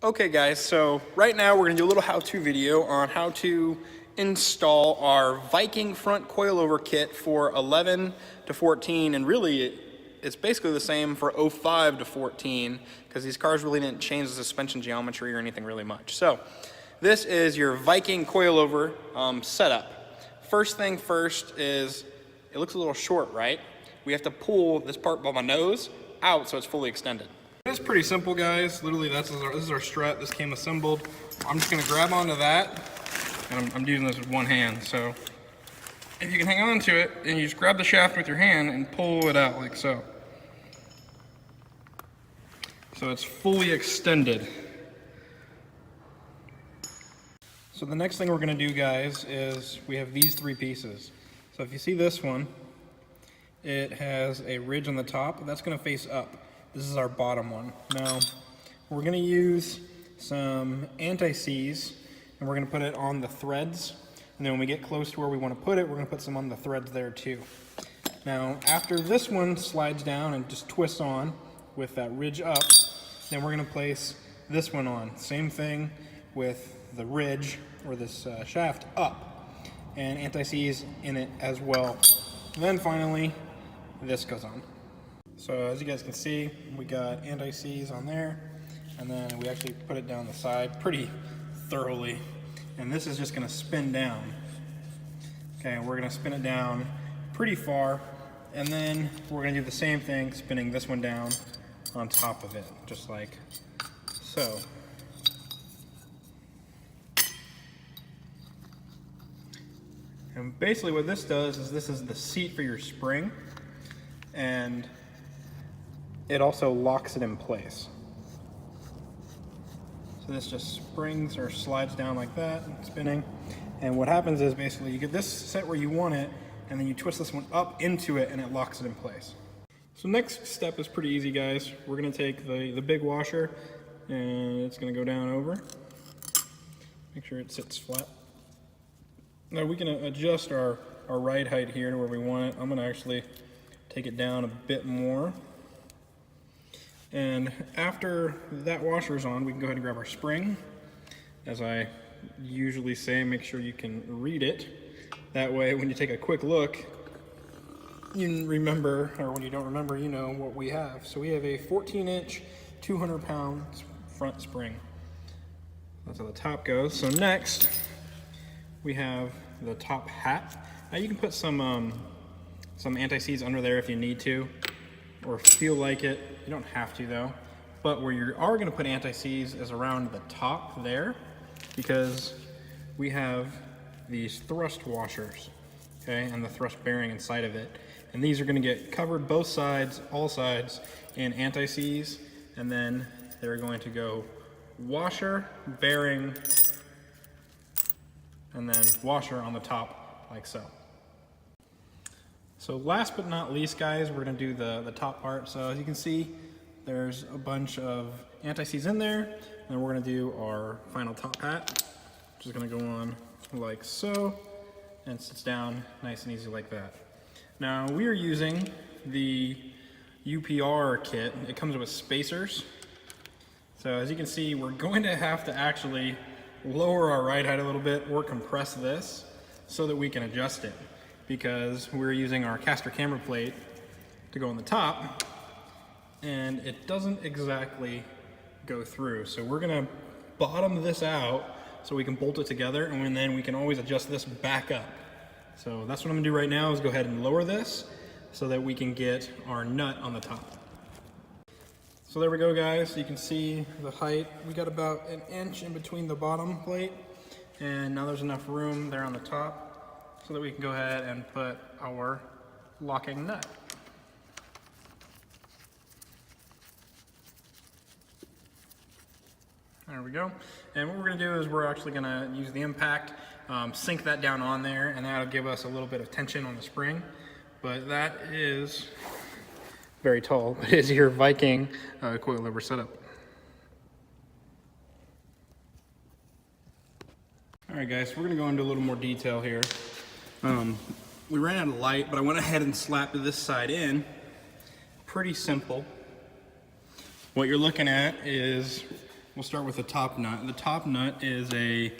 Okay guys, so right now we're gonna do a little how-to video on how to install our Viking front coilover kit for 11 to 14, and really it's basically the same for 05 to 14 because these cars really didn't change the suspension geometry or anything really much. So this is your Viking coilover setup. First thing first is, it looks a little short, right? We have to pull this part by my nose out so it's fully extended. It's pretty simple, guys. Literally, this is our strut. This came assembled. I'm just gonna grab onto that, and I'm using this with one hand. So if you can hang on to it, and you just grab the shaft with your hand and pull it out like so. So it's fully extended. So the next thing we're gonna do, guys, is we have these three pieces. So if you see this one, it has a ridge on the top. That's gonna face up. This is our bottom one. Now, we're gonna use some anti-seize, and we're gonna put it on the threads. And then when we get close to where we wanna put it, we're gonna put some on the threads there too. Now, after this one slides down and just twists on with that ridge up, then we're gonna place this one on. Same thing with the ridge, or this shaft, up. And anti-seize in it as well. And then finally, this goes on. So as you guys can see, we got anti-seize on there, and then we actually put it down the side pretty thoroughly. And this is just gonna spin down. Okay, we're gonna spin it down pretty far, and then we're gonna do the same thing, spinning this one down on top of it, just like so. And basically what this does is this is the seat for your spring, and it also locks it in place. So this just springs or slides down like that, spinning. And what happens is basically you get this set where you want it, and then you twist this one up into it and it locks it in place. So next step is pretty easy, guys. We're gonna take the big washer, and it's gonna go down over. Make sure it sits flat. Now we can adjust our ride height here to where we want it. I'm gonna actually take it down a bit more. And after that washer is on, we can go ahead and grab our spring. As I usually say, make sure you can read it. That way, when you take a quick look, you remember, or when you don't remember, you know what we have. So we have a 14-inch, 200-pound front spring. That's how the top goes. So next, we have the top hat. Now you can put some anti-seize under there if you need to, or feel like it. You don't have to though. But where you are gonna put anti-seize is around the top there, because we have these thrust washers, okay, and the thrust bearing inside of it. And these are gonna get covered both sides, all sides, in anti-seize, and then they're going to go washer, bearing, and then washer on the top, like so. So last but not least, guys, we're gonna do the top part. So as you can see, there's a bunch of anti-seize in there, and we're gonna do our final top hat, which is gonna go on like so, and sits down nice and easy like that. Now we are using the UPR kit. It comes with spacers. So as you can see, we're going to have to actually lower our ride height a little bit or compress this so that we can adjust it, because we're using our caster camber plate to go on the top, and it doesn't exactly go through. So we're gonna bottom this out so we can bolt it together, and then we can always adjust this back up. So that's what I'm gonna do right now, is go ahead and lower this so that we can get our nut on the top. So there we go, guys. You can see the height. We got about an inch in between the bottom plate, and now there's enough room there on the top so that we can go ahead and put our locking nut. There we go. And what we're gonna do is we're actually gonna use the impact, sink that down on there, and that'll give us a little bit of tension on the spring. But that is very tall. It is your Viking coilover setup. All right, guys, we're gonna go into a little more detail here. We ran out of light, but I went ahead and slapped this side in. Pretty simple. What you're looking at is we'll start with the top nut. The top nut is a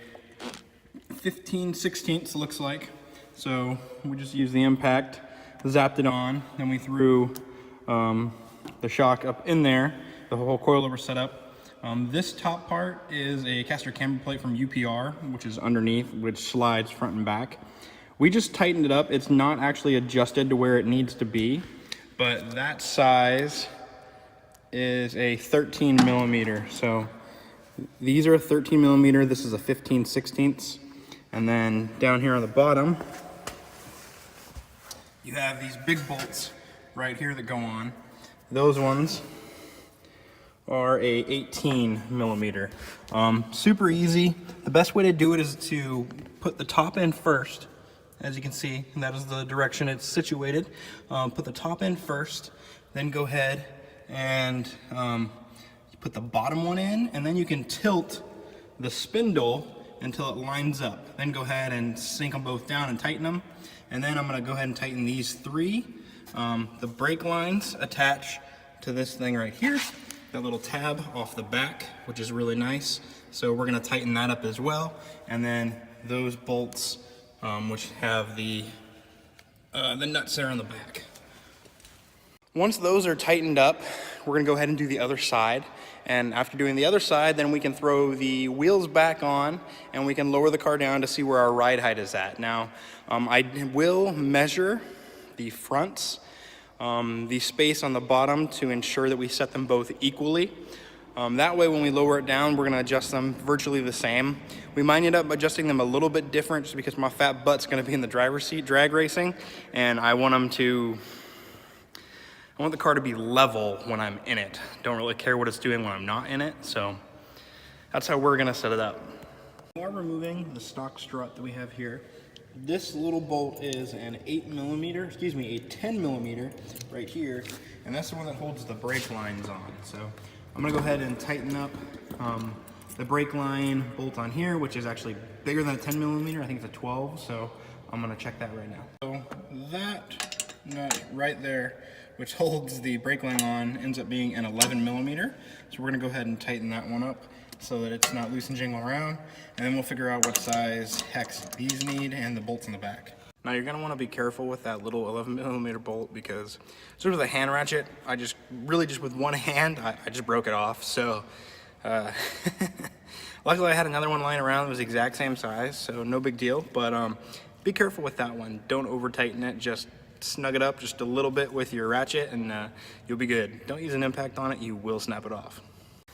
15/16, looks like. So we just used the impact, zapped it on, then we threw the shock up in there, the whole coilover setup. This top part is a caster camber plate from UPR, which is underneath, which slides front and back. We just tightened it up. It's not actually adjusted to where it needs to be, but that size is a 13 millimeter. So these are a 13 millimeter. This is a 15/16. And then down here on the bottom, you have these big bolts right here that go on. Those ones are a 18 millimeter. Super easy. The best way to do it is to put the top in first, as you can see, and that is the direction it's situated. Put the top in first, then go ahead and you put the bottom one in, and then you can tilt the spindle until it lines up. Then go ahead and sink them both down and tighten them. And then I'm gonna go ahead and tighten these three. The brake lines attach to this thing right here. That little tab off the back, which is really nice. So we're gonna tighten that up as well. And then those bolts, which have the nuts there on the back. Once those are tightened up, we're gonna go ahead and do the other side. And after doing the other side, then we can throw the wheels back on and we can lower the car down to see where our ride height is at. Now, I will measure the fronts, the space on the bottom to ensure that we set them both equally. That way when we lower it down, we're gonna adjust them virtually the same. We might end up adjusting them a little bit different just because my fat butt's gonna be in the driver's seat drag racing, and I want the car to be level when I'm in it. Don't really care what it's doing when I'm not in it, so that's how we're gonna set it up. While removing the stock strut that we have here, this little bolt is an 10 millimeter right here, and that's the one that holds the brake lines on. So I'm gonna go ahead and tighten up the brake line bolt on here, which is actually bigger than a 10 millimeter. I think it's a 12, so I'm gonna check that right now. So that nut right there, which holds the brake line on, ends up being an 11 millimeter. So we're gonna go ahead and tighten that one up so that it's not loose and jingling around. And then we'll figure out what size hex these need and the bolts in the back. Now you're gonna wanna be careful with that little 11 millimeter bolt because sort of the hand ratchet, just with one hand, I just broke it off. So luckily I had another one lying around that was the exact same size, so no big deal. But be careful with that one. Don't over tighten it, just snug it up just a little bit with your ratchet and you'll be good. Don't use an impact on it, you will snap it off.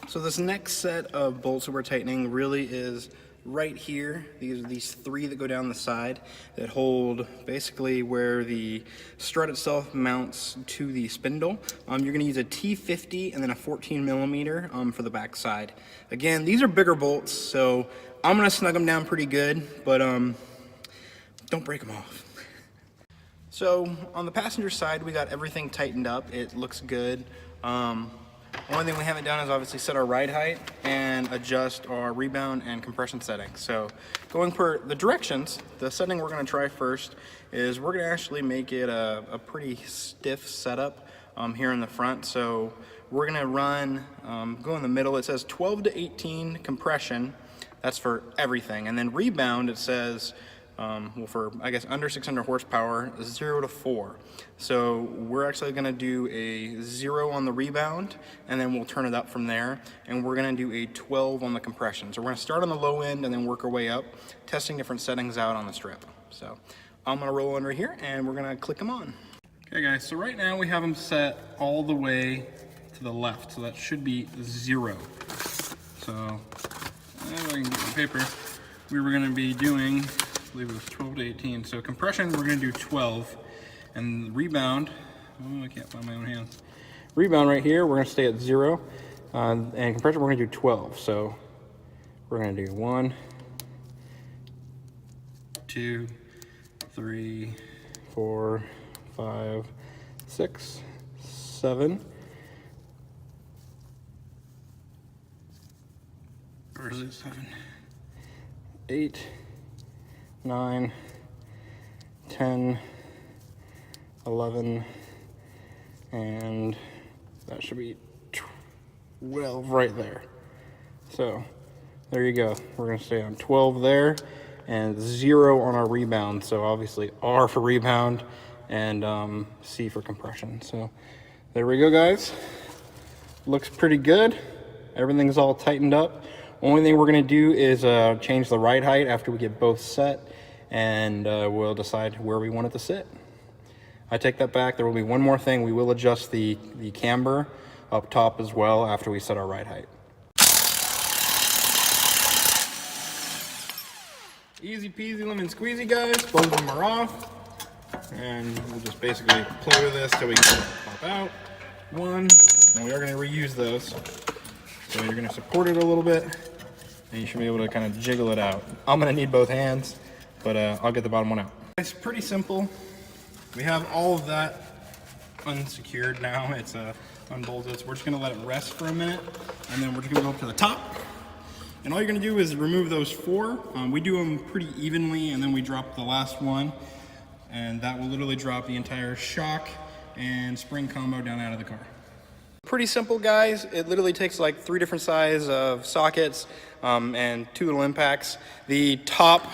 So this next set of bolts that we're tightening really is right here. These are these three that go down the side that hold basically where the strut itself mounts to the spindle. You're gonna use a T50 and then a 14 millimeter for the back side. Again, these are bigger bolts, so I'm gonna snug them down pretty good, but don't break them off. So on the passenger side, we got everything tightened up. It looks good. Only thing we haven't done is obviously set our ride height and adjust our rebound and compression settings. So going per the directions, the setting we're gonna try first is we're gonna actually make it a pretty stiff setup here in the front. So we're gonna run, go in the middle, it says 12 to 18 compression. That's for everything. And then rebound, it says, well, for I guess under 600 horsepower, 0 to 4. So we're actually gonna do a 0 on the rebound, and then we'll turn it up from there. And we're gonna do a 12 on the compression. So we're gonna start on the low end and then work our way up, testing different settings out on the strip. So I'm gonna roll under here and we're gonna click them on. Okay guys, so right now we have them set all the way to the left. So that should be 0. So if I can get my paper, we were gonna be doing, I believe it was 12 to 18. So compression, we're gonna do 12. And rebound, oh, I can't find my own hands. Rebound right here, we're gonna stay at 0. And compression, we're gonna do 12. So we're gonna do 1, 2, 3, 4, 5, 6, 7. Or is it 7? 8, 9, 10, 11, and that should be 12 right there. So there you go. We're gonna stay on 12 there and 0 on our rebound. So obviously R for rebound and C for compression. So there we go, guys. Looks pretty good. Everything's all tightened up. Only thing we're gonna do is change the ride height after we get both set, and we'll decide where we want it to sit. I take that back. There will be one more thing. We will adjust the camber up top as well after we set our ride height. Easy peasy lemon squeezy, guys. Both of them are off. And we'll just basically play with this till we get it pop out. One, and we are gonna reuse those. So you're gonna support it a little bit, and you should be able to kind of jiggle it out. I'm gonna need both hands, but I'll get the bottom one out. It's pretty simple. We have all of that unsecured now. It's unbolted, so we're just gonna let it rest for a minute, and then we're just gonna go up to the top. And all you're gonna do is remove those 4. We do them pretty evenly, and then we drop the last one, and that will literally drop the entire shock and spring combo down out of the car. Pretty simple, guys. It literally takes like 3 different size of sockets and 2 little impacts. The top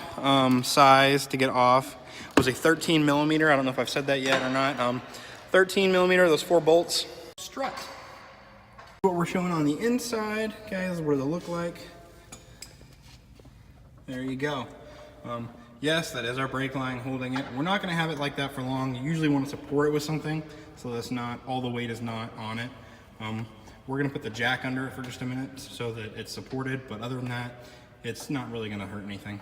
size to get off was a 13 millimeter. I don't know if I've said that yet or not. 13 millimeter, those 4 bolts. Strut. What we're showing on the inside, guys, is what it'll look like. There you go. Yes, that is our brake line holding it. We're not gonna have it like that for long. You usually want to support it with something so that's not, all the weight is not on it. We're gonna put the jack under it for just a minute so that it's supported, but other than that, it's not really gonna hurt anything.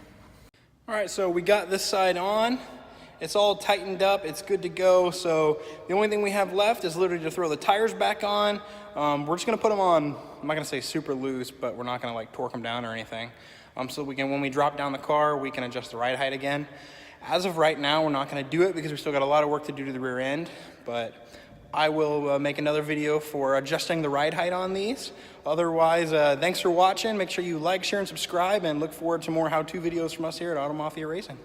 All right, so we got this side on. It's all tightened up, it's good to go. So the only thing we have left is literally to throw the tires back on. We're just gonna put them on, I'm not gonna say super loose, but we're not gonna like torque them down or anything. So we can, when we drop down the car, we can adjust the ride height again. As of right now, we're not gonna do it because we still got a lot of work to do to the rear end, but I will make another video for adjusting the ride height on these. Otherwise, thanks for watching. Make sure you like, share, and subscribe, and look forward to more how-to videos from us here at Auto Mafia Racing.